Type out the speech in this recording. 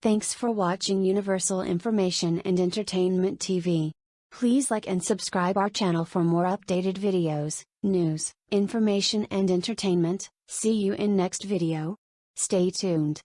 Thanks for watching Universal Information and Entertainment TV. Please like and subscribe our channel for more updated videos, news, information and entertainment. See you in next video. Stay tuned.